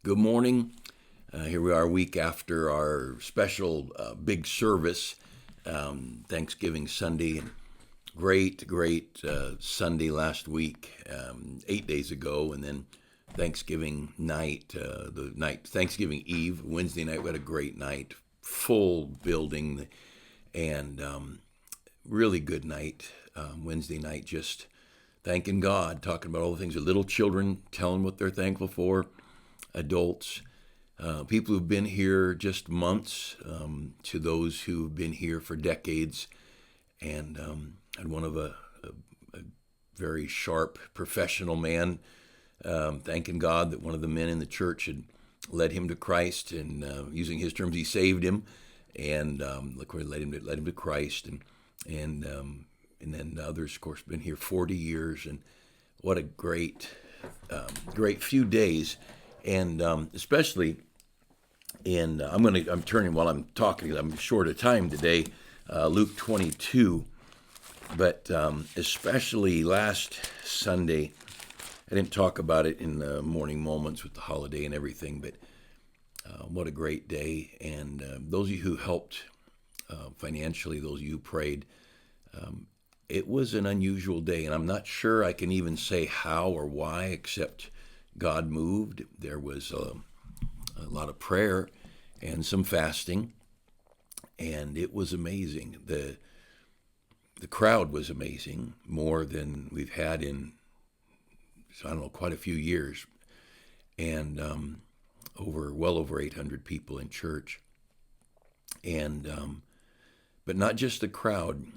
Good morning. Here we are a week after our special big service, Thanksgiving Sunday. And great Sunday last week, 8 days ago. And then Thanksgiving night, Thanksgiving Eve, Wednesday night, we had a great night, full building, and really good night. Wednesday night, just thanking God, talking about all the things. The little children telling what they're thankful for, adults, people who've been here just months, to those who've been here for decades, and had one of a very sharp professional man, thanking God that one of the men in the church had led him to Christ, and using his terms, he saved him, and look where he led him to Christ, and then others, of course, been here 40 years, and what a great few days. And especially I'm turning while I'm talking, 'cause I'm short of time today, Luke 22. But especially last Sunday, I didn't talk about it in the morning moments with the holiday and everything, but what a great day. And those of you who helped financially, those of you who prayed, it was an unusual day. And I'm not sure I can even say how or why, except God moved. There was a lot of prayer and some fasting, and it was amazing. The crowd was amazing, more than we've had in, I don't know, quite a few years, and well over 800 people in church, and but not just the crowd.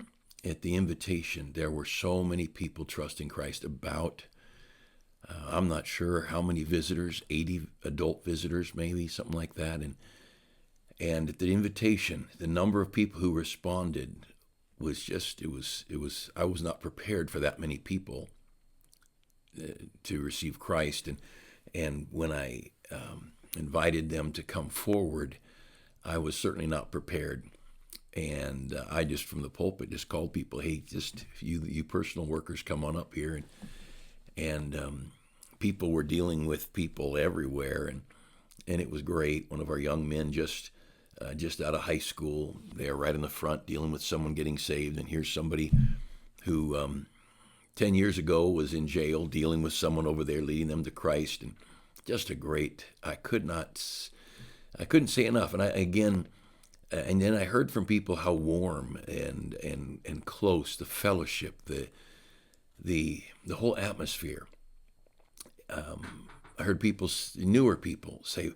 At the invitation, there were so many people trusting Christ. I'm not sure how many visitors, 80 adult visitors, maybe something like that. And at the invitation, the number of people who responded was just, it was, I was not prepared for that many people to receive Christ. And when I invited them to come forward, I was certainly not prepared. And I just, from the pulpit, just called people, hey, just you personal workers, come on up here. And people were dealing with people everywhere, and it was great. One of our young men just out of high school, they're right in the front dealing with someone getting saved, and here's somebody who 10 years ago was in jail dealing with someone over there, leading them to Christ, and just a great. I couldn't say enough. And then I heard from people how warm and close the fellowship, the whole atmosphere. I heard newer people say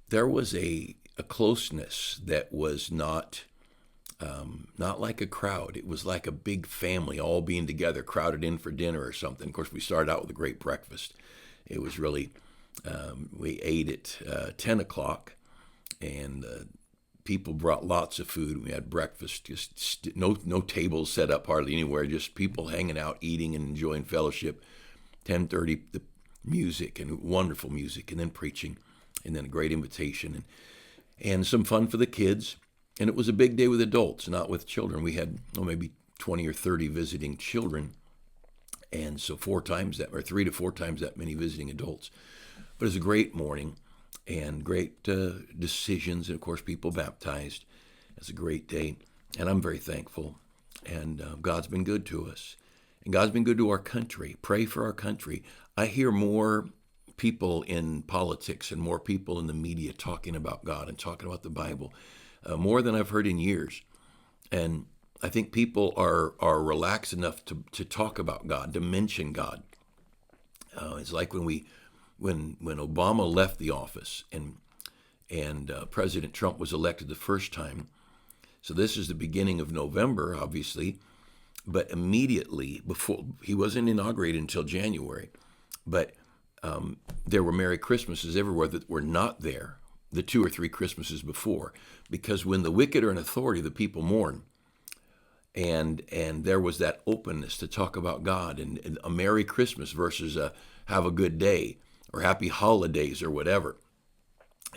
there was a closeness that was not like a crowd. It was like a big family all being together, crowded in for dinner or something. Of course, we started out with a great breakfast. It was really, we ate at 10 o'clock, and people brought lots of food. We had breakfast, just no tables set up hardly anywhere, just people hanging out, eating and enjoying fellowship. 10:30, the music, and wonderful music, and then preaching, and then a great invitation, and some fun for the kids. And it was a big day with adults, not with children. We had maybe 20 or 30 visiting children, and so 3 to 4 times that many visiting adults. But it was a great morning, and great decisions, and of course people baptized. It's a great day, and I'm very thankful. And God's been good to us, and God's been good to our country. Pray for our country. I hear more people in politics and more people in the media talking about God and talking about the Bible, more than I've heard in years. And I think people are relaxed enough to talk about God, to mention God. It's like when Obama left the office and President Trump was elected the first time. So this is the beginning of November, obviously, but immediately before, he wasn't inaugurated until January, but there were Merry Christmases everywhere that were not there the 2 or 3 Christmases before, because when the wicked are in authority, the people mourn. And there was that openness to talk about God, and a Merry Christmas versus a have a good day or happy holidays or whatever.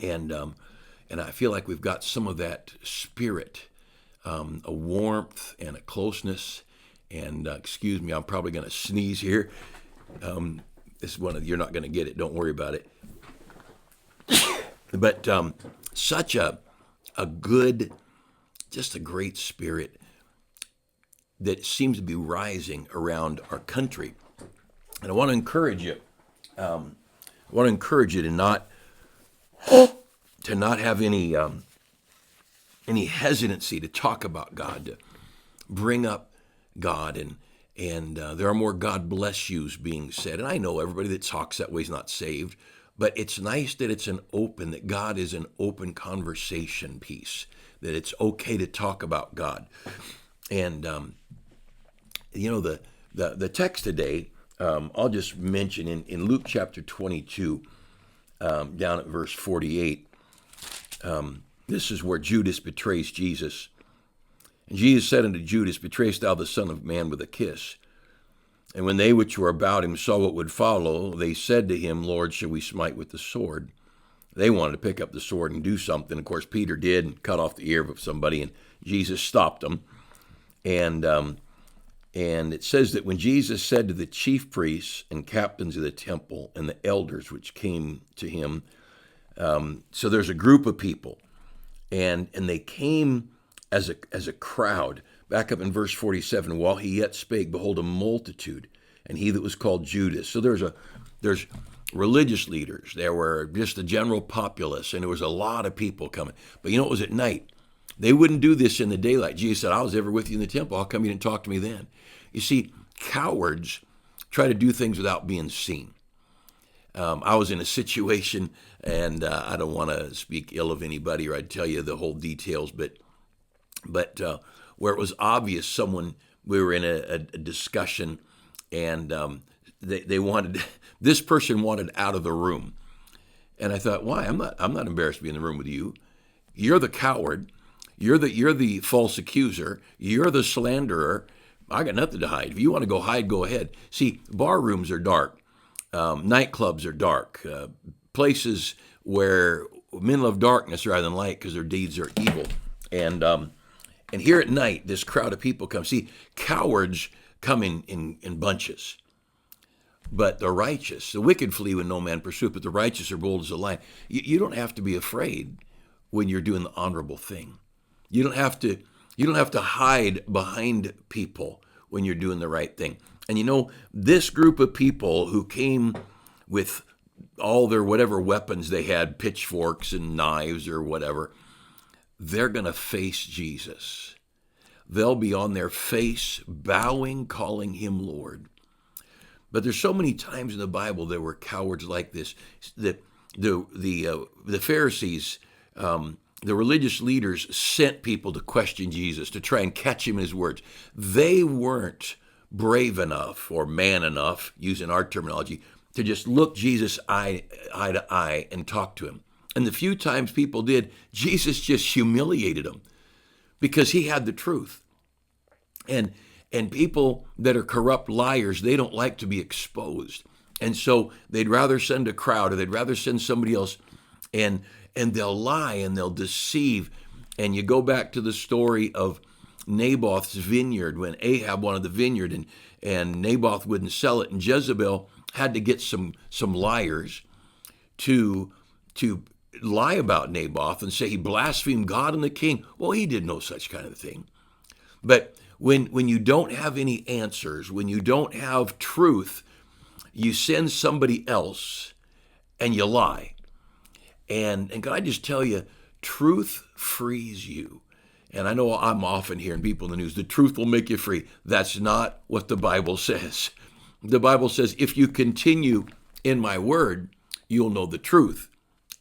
And I feel like we've got some of that spirit, a warmth and a closeness. And excuse me, I'm probably going to sneeze here. This is you're not going to get it. Don't worry about it. But such a good, just a great spirit that seems to be rising around our country. And I want to encourage you. I want to encourage you to not have any hesitancy to talk about God, to bring up God, and there are more "God bless yous" being said. And I know everybody that talks that way is not saved, but it's nice that it's that God is an open conversation piece, that it's okay to talk about God. And the text today, I'll just mention in Luke chapter 22, down at verse 48. This is where Judas betrays Jesus. And Jesus said unto Judas, Betrayest thou the Son of Man with a kiss? And when they which were about him saw what would follow, they said to him, Lord, shall we smite with the sword? They wanted to pick up the sword and do something. Of course, Peter did and cut off the ear of somebody, and Jesus stopped them. And it says that when Jesus said to the chief priests and captains of the temple and the elders which came to him, so there's a group of people, and they came as a crowd. Back up in verse 47, while he yet spake, behold, a multitude, and he that was called Judas. So there's religious leaders. There were just the general populace, and there was a lot of people coming. But it was at night. They wouldn't do this in the daylight. Jesus said, I was ever with you in the temple. How come you didn't talk to me then? You see, cowards try to do things without being seen. I was in a situation, and I don't want to speak ill of anybody or I'd tell you the whole details, but where it was obvious we were in a discussion, and they wanted, this person wanted out of the room. And I thought, why? I'm not embarrassed to be in the room with you. You're the coward. You're the false accuser. You're the slanderer. I got nothing to hide. If you want to go hide, go ahead. See, bar rooms are dark. Nightclubs are dark. Places where men love darkness rather than light because their deeds are evil. And here at night, this crowd of people come. See, cowards come in bunches. But the righteous, the wicked flee when no man pursueth, but the righteous are bold as a lion. You don't have to be afraid when you're doing the honorable thing. You don't have to hide behind people when you're doing the right thing. And this group of people who came with all their whatever weapons they had, pitchforks and knives or whatever, they're going to face Jesus. They'll be on their face, bowing, calling him Lord. But there's so many times in the Bible there were cowards like this. The Pharisees, the religious leaders sent people to question Jesus, to try and catch him in his words. They weren't brave enough or man enough, using our terminology, to just look Jesus eye to eye and talk to him. And the few times people did, Jesus just humiliated them because he had the truth. And people that are corrupt liars, they don't like to be exposed. And so they'd rather send a crowd, or they'd rather send somebody else, and they'll lie and they'll deceive. And you go back to the story of Naboth's vineyard, when Ahab wanted the vineyard and Naboth wouldn't sell it, and Jezebel had to get some liars to lie about Naboth and say he blasphemed God and the king. Well, he did no such kind of thing. But when you don't have any answers, when you don't have truth, you send somebody else and you lie. And can I just tell you, truth frees you. And I know I'm often hearing people in the news, the truth will make you free. That's not what the Bible says. The Bible says, if you continue in my word, you'll know the truth.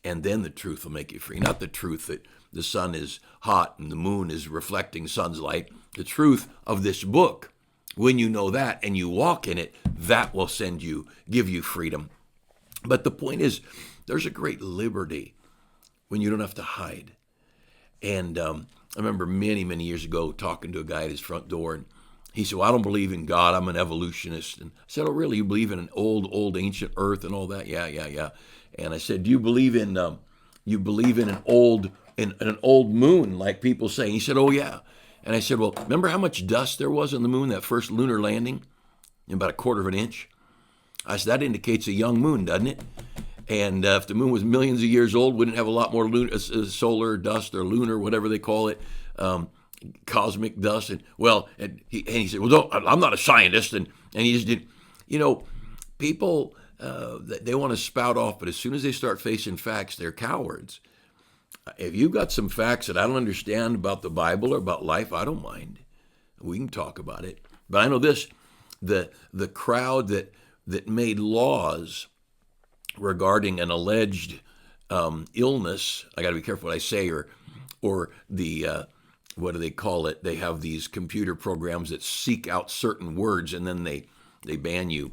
And then the truth will make you free. Not the truth that the sun is hot and the moon is reflecting sun's light. The truth of this book. When you know that and you walk in it, that will give you freedom. But the point is, there's a great liberty when you don't have to hide. And I remember many, many years ago talking to a guy at his front door, and he said, well, I don't believe in God. I'm an evolutionist. And I said, oh, really? You believe in an old ancient earth and all that? Yeah. And I said, do you believe in an old moon, like people say? And he said, oh, yeah. And I said, well, remember how much dust there was on the moon, that first lunar landing? About 1/4 of an inch. I said, that indicates a young moon, doesn't it? And if the moon was millions of years old, wouldn't it have a lot more solar dust or lunar, whatever they call it, cosmic dust. And well, he said, well, I'm not a scientist. And he just did, people, they want to spout off, but as soon as they start facing facts, they're cowards. If you've got some facts that I don't understand about the Bible or about life, I don't mind. We can talk about it. But I know this, the crowd that made laws regarding an alleged illness, I got to be careful what I say, or the, what do they call it? They have these computer programs that seek out certain words, and then they ban you.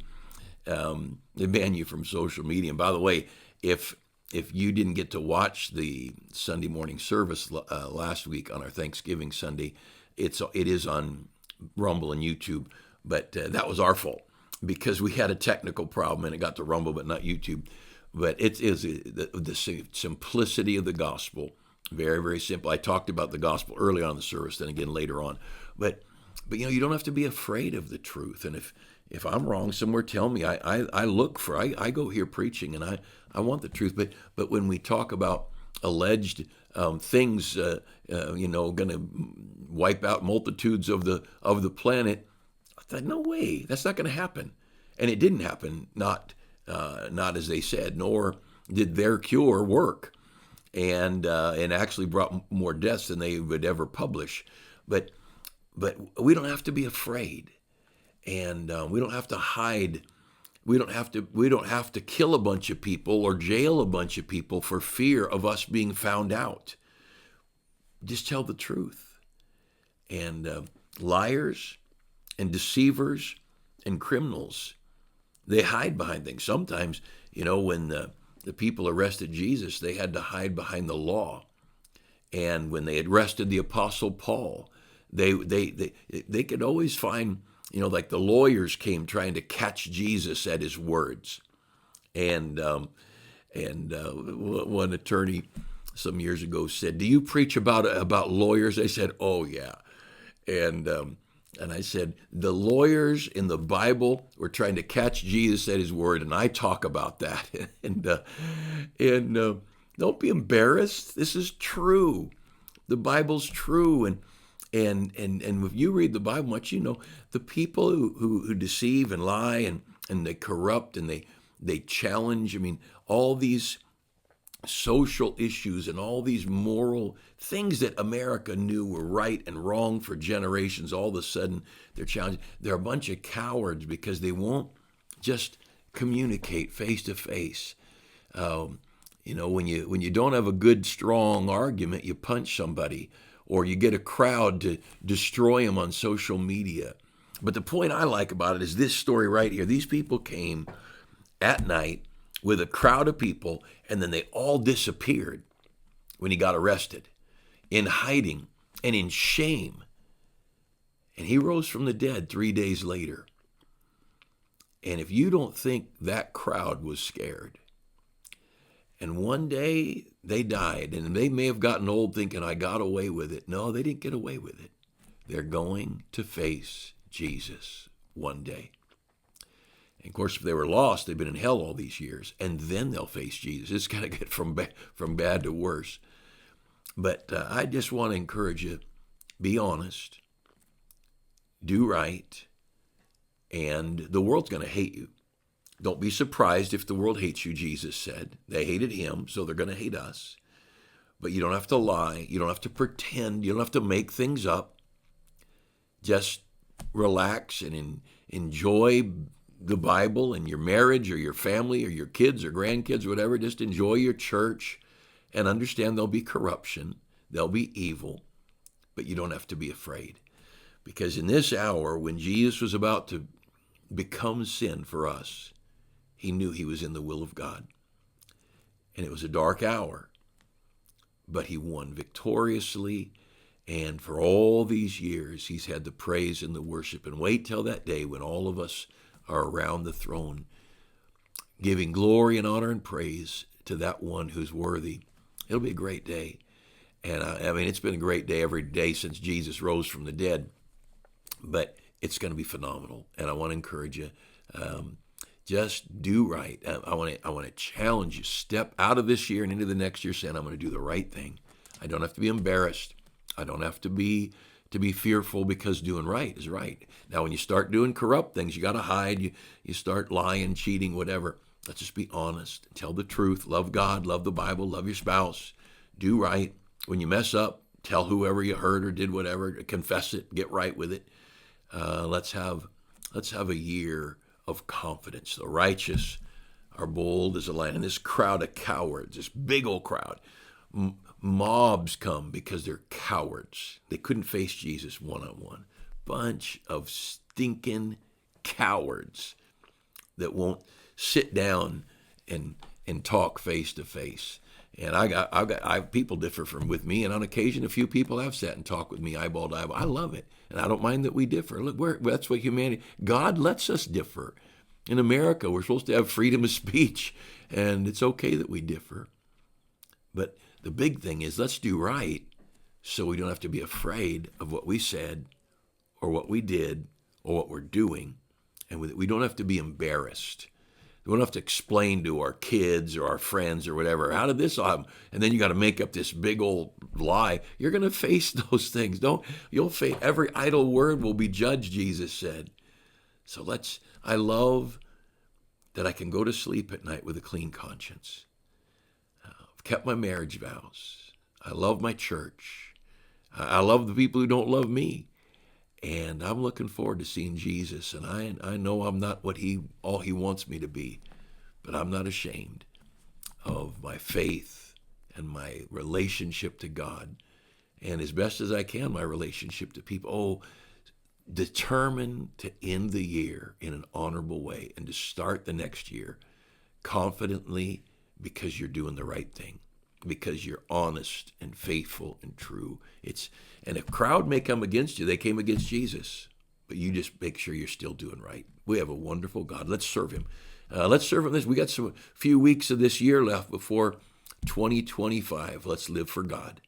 They ban you from social media. And by the way, if you didn't get to watch the Sunday morning service last week on our Thanksgiving Sunday, it is on Rumble and YouTube. But that was our fault because we had a technical problem and it got to Rumble but not YouTube. But it is the simplicity of the gospel. Very, very simple. I talked about the gospel early on in the service, then again later on. But you don't have to be afraid of the truth. And if I'm wrong somewhere, tell me. I look for, I go here preaching, and I want the truth. But when we talk about alleged things, going to wipe out multitudes of the planet, I thought, no way, that's not going to happen. And it didn't happen, not as they said, nor did their cure work. And actually brought more deaths than they would ever publish. But we don't have to be afraid, and we don't have to hide. We don't have to kill a bunch of people or jail a bunch of people for fear of us being found out. Just tell the truth. And liars and deceivers and criminals, they hide behind things. Sometimes, when the people arrested Jesus, they had to hide behind the law. And when they arrested the Apostle Paul, they could always find, like the lawyers came trying to catch Jesus at his words. And one attorney some years ago said, "Do you preach about lawyers?" I said, "Oh yeah." And I said, the lawyers in the Bible were trying to catch Jesus at his word, and I talk about that. and don't be embarrassed. This is true. The Bible's true. And if you read the Bible much, the people who deceive and lie and they corrupt and they challenge, all these social issues and all these moral things that America knew were right and wrong for generations, all of a sudden they're challenged. They're a bunch of cowards because they won't just communicate face to face. When you don't have a good, strong argument, you punch somebody or you get a crowd to destroy them on social media. But the point I like about it is this story right here. These people came at night with a crowd of people, and then they all disappeared when he got arrested, in hiding and in shame. And he rose from the dead 3 days later. And if you don't think that crowd was scared, and one day they died, and they may have gotten old thinking, I got away with it. No, they didn't get away with it. They're going to face Jesus one day. And of course, if they were lost, they've been in hell all these years, and then they'll face Jesus. It's got to get from bad to worse. But I just want to encourage you, be honest, do right, and the world's going to hate you. Don't be surprised if the world hates you, Jesus said. They hated him, so they're going to hate us. But you don't have to lie. You don't have to pretend. You don't have to make things up. Just relax and enjoy the Bible and your marriage or your family or your kids or grandkids or whatever. Just enjoy your church and understand there'll be corruption. There'll be evil. But you don't have to be afraid. Because in this hour, when Jesus was about to become sin for us, he knew he was in the will of God. And it was a dark hour. But he won victoriously. And for all these years, he's had the praise and the worship. And wait till that day when all of us are around the throne, giving glory and honor and praise to that one who's worthy. It'll be a great day. And it's been a great day every day since Jesus rose from the dead. But it's going to be phenomenal. And I want to encourage you, Just do right. I want to challenge you. Step out of this year and into the next year saying, I'm going to do the right thing. I don't have to be embarrassed. I don't have to be fearful because doing right is right. Now, when you start doing corrupt things, you got to hide. You start lying, cheating, whatever. Let's just be honest. Tell the truth. Love God. Love the Bible. Love your spouse. Do right. When you mess up, tell whoever you hurt or did whatever. Confess it. Get right with it. Let's have a year of confidence. The righteous are bold as a lion. And this crowd of cowards, this big old crowd, mobs come because they're cowards. They couldn't face Jesus one-on-one. Bunch of stinking cowards that won't sit down and talk face to face. And I people differ with me, and on occasion, a few people have sat and talked with me eyeball to eyeball. I love it, and I don't mind that we differ. Look, that's what humanity. God lets us differ. In America, we're supposed to have freedom of speech, and it's okay that we differ. But the big thing is, let's do right, so we don't have to be afraid of what we said, or what we did, or what we're doing, and we don't have to be embarrassed. We don't have to explain to our kids or our friends or whatever, how did this happen? And then you got to make up this big old lie. You're going to face those things. You'll face every idle word will be judged, Jesus said. So I love that I can go to sleep at night with a clean conscience. I've kept my marriage vows. I love my church. I love the people who don't love me. And I'm looking forward to seeing Jesus. And I know I'm not all he wants me to be, but I'm not ashamed of my faith and my relationship to God. And as best as I can, my relationship to people. Determined to end the year in an honorable way and to start the next year confidently because you're doing the right thing, because you're honest and faithful and true. And a crowd may come against you. They came against Jesus, but you just make sure you're still doing right. We have a wonderful God. Let's serve him. Let's serve him. We got few weeks of this year left before 2025. Let's live for God.